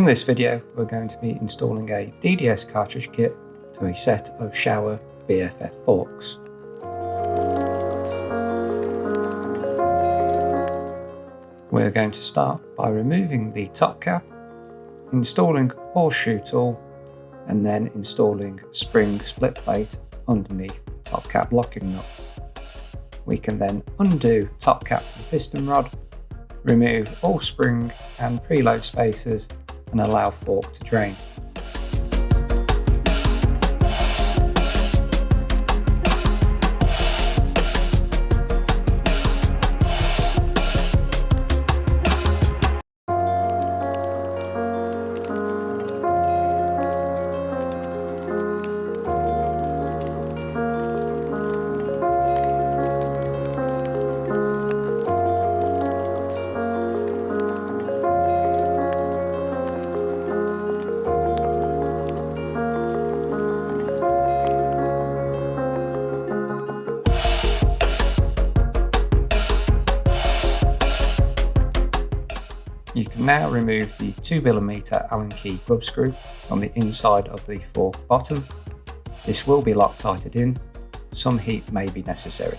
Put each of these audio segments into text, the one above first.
In this video, we're going to be installing a DDS cartridge kit to a set of SHOWA BFF forks. We're going to start by removing the top cap, installing horseshoe tool, and then installing spring split plate underneath the top cap locking nut. We can then undo top cap and piston rod, remove all spring and preload spacers, and allow fork to drain. You can now remove the 2mm Allen key grub screw from the inside of the fork bottom. This will be Loctited in. Some heat may be necessary.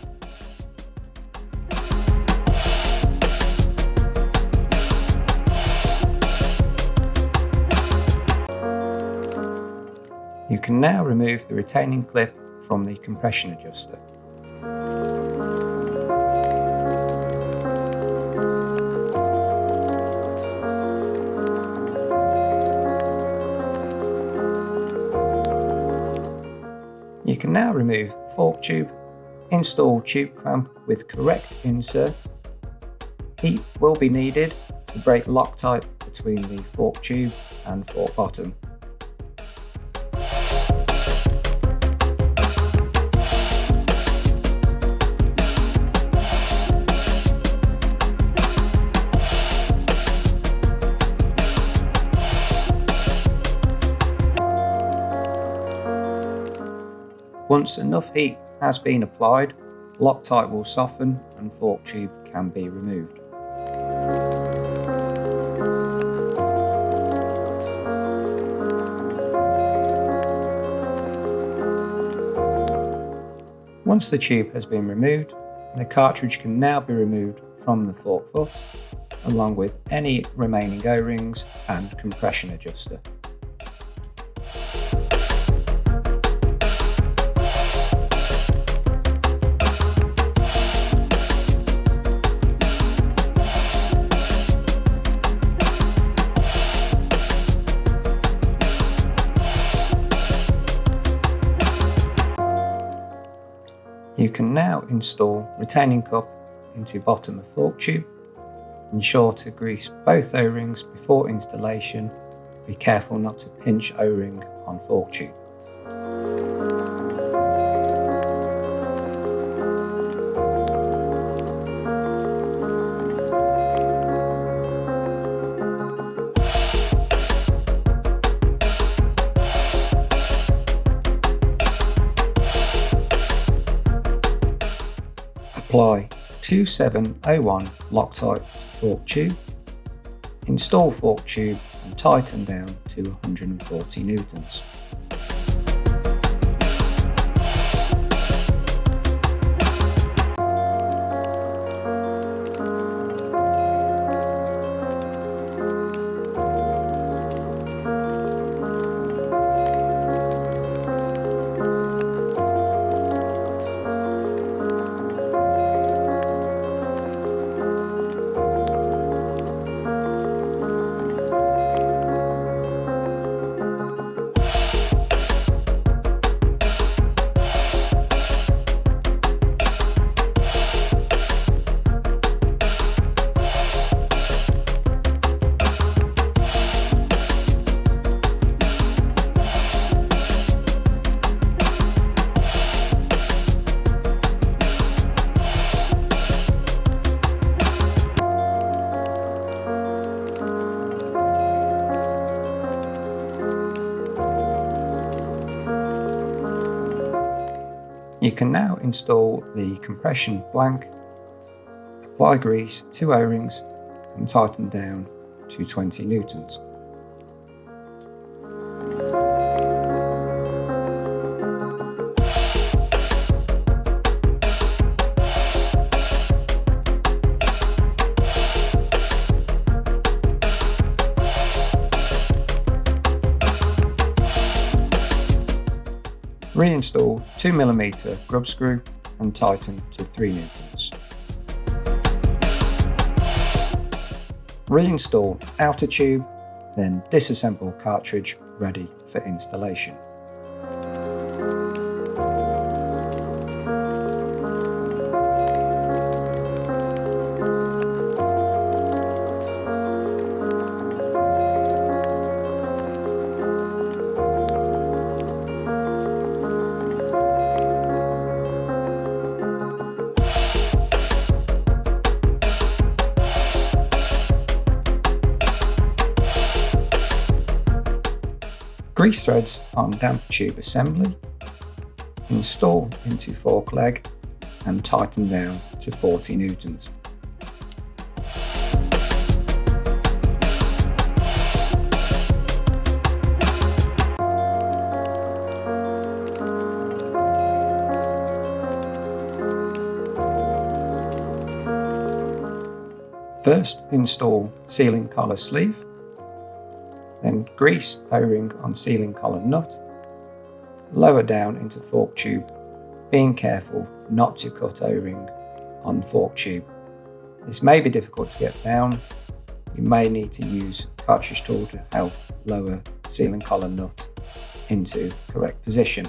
You can now remove the retaining clip from the compression adjuster. You can now remove fork tube, install tube clamp with correct insert. Heat will be needed to break Loctite between the fork tube and fork bottom. Once enough heat has been applied, Loctite will soften and fork tube can be removed. Once the tube has been removed, the cartridge can now be removed from the fork foot, along with any remaining O-rings and compression adjuster. You can now install retaining cup into bottom of fork tube. Ensure to grease both O-rings before installation. Be careful not to pinch O-ring on fork tube. Apply 2701 Loctite to fork tube, install fork tube and tighten down to 140 newtons. You can now install the compression blank, apply grease to O-rings and tighten down to 20 newtons. Reinstall 2mm grub screw and tighten to 3 newtons. Reinstall outer tube, then disassemble cartridge ready for installation. Grease threads on damp tube assembly, install into fork leg and tighten down to 40 newtons. First install sealing collar sleeve, then grease O-ring on sealing collar nut, lower down into fork tube, being careful not to cut O-ring on fork tube. This may be difficult to get down. You may need to use cartridge tool to help lower sealing collar nut into correct position.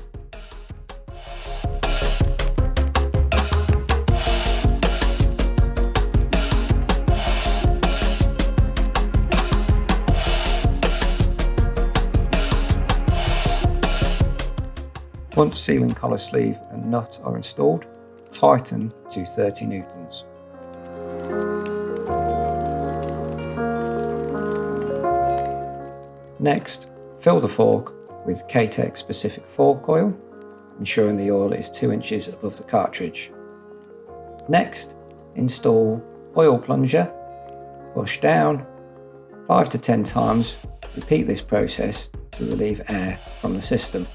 Once sealing collar sleeve and nut are installed, tighten to 30 newtons. Next, fill the fork with K-Tech specific fork oil, ensuring the oil is 2 inches above the cartridge. Next, install oil plunger, push down 5 to 10 times, repeat this process to relieve air from the system.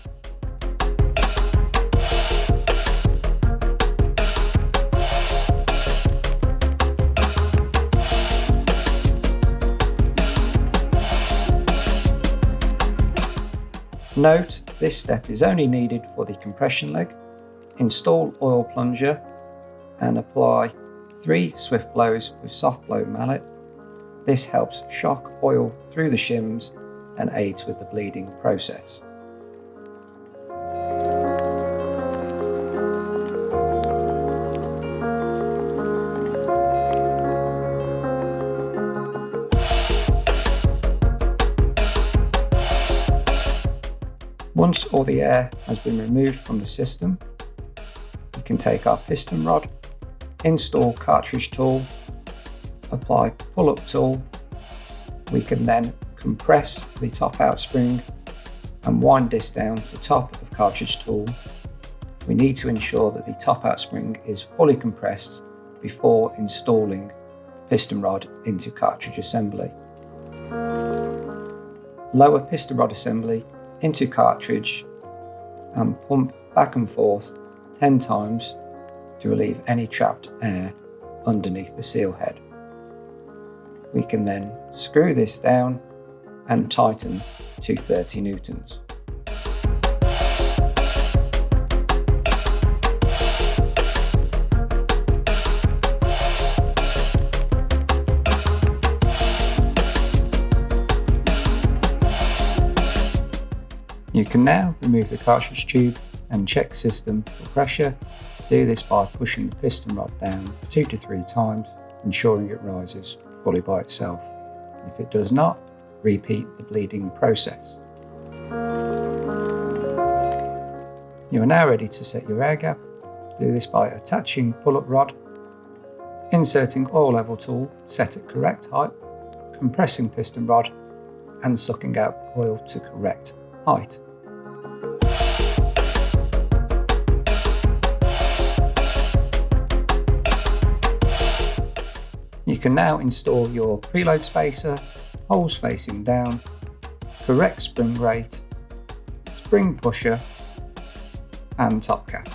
Note, this step is only needed for the compression leg. Install oil plunger and apply 3 swift blows with soft blow mallet. This helps shock oil through the shims and aids with the bleeding process. Once all the air has been removed from the system, you can take our piston rod, install cartridge tool, apply pull-up tool. We can then compress the top out spring and wind this down to top of cartridge tool. We need to ensure that the top out spring is fully compressed before installing piston rod into cartridge assembly. Lower piston rod assembly into cartridge and pump back and forth 10 times to relieve any trapped air underneath the seal head. We can then screw this down and tighten to 30 newtons. You can now remove the cartridge tube and check system for pressure. Do this by pushing the piston rod down 2 to 3 times, ensuring it rises fully by itself. If it does not, repeat the bleeding process. You are now ready to set your air gap. Do this by attaching pull-up rod, inserting oil level tool set at correct height, compressing piston rod and sucking out oil to correct height. You can now install your preload spacer, holes facing down, correct spring rate, spring pusher and top cap.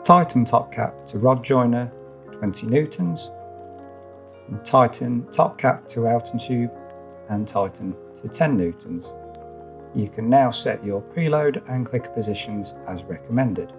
Tighten top cap to rod joiner 20 newtons, and tighten top cap to outer tube and tighten to 10 newtons. You can now set your preload and clicker positions as recommended.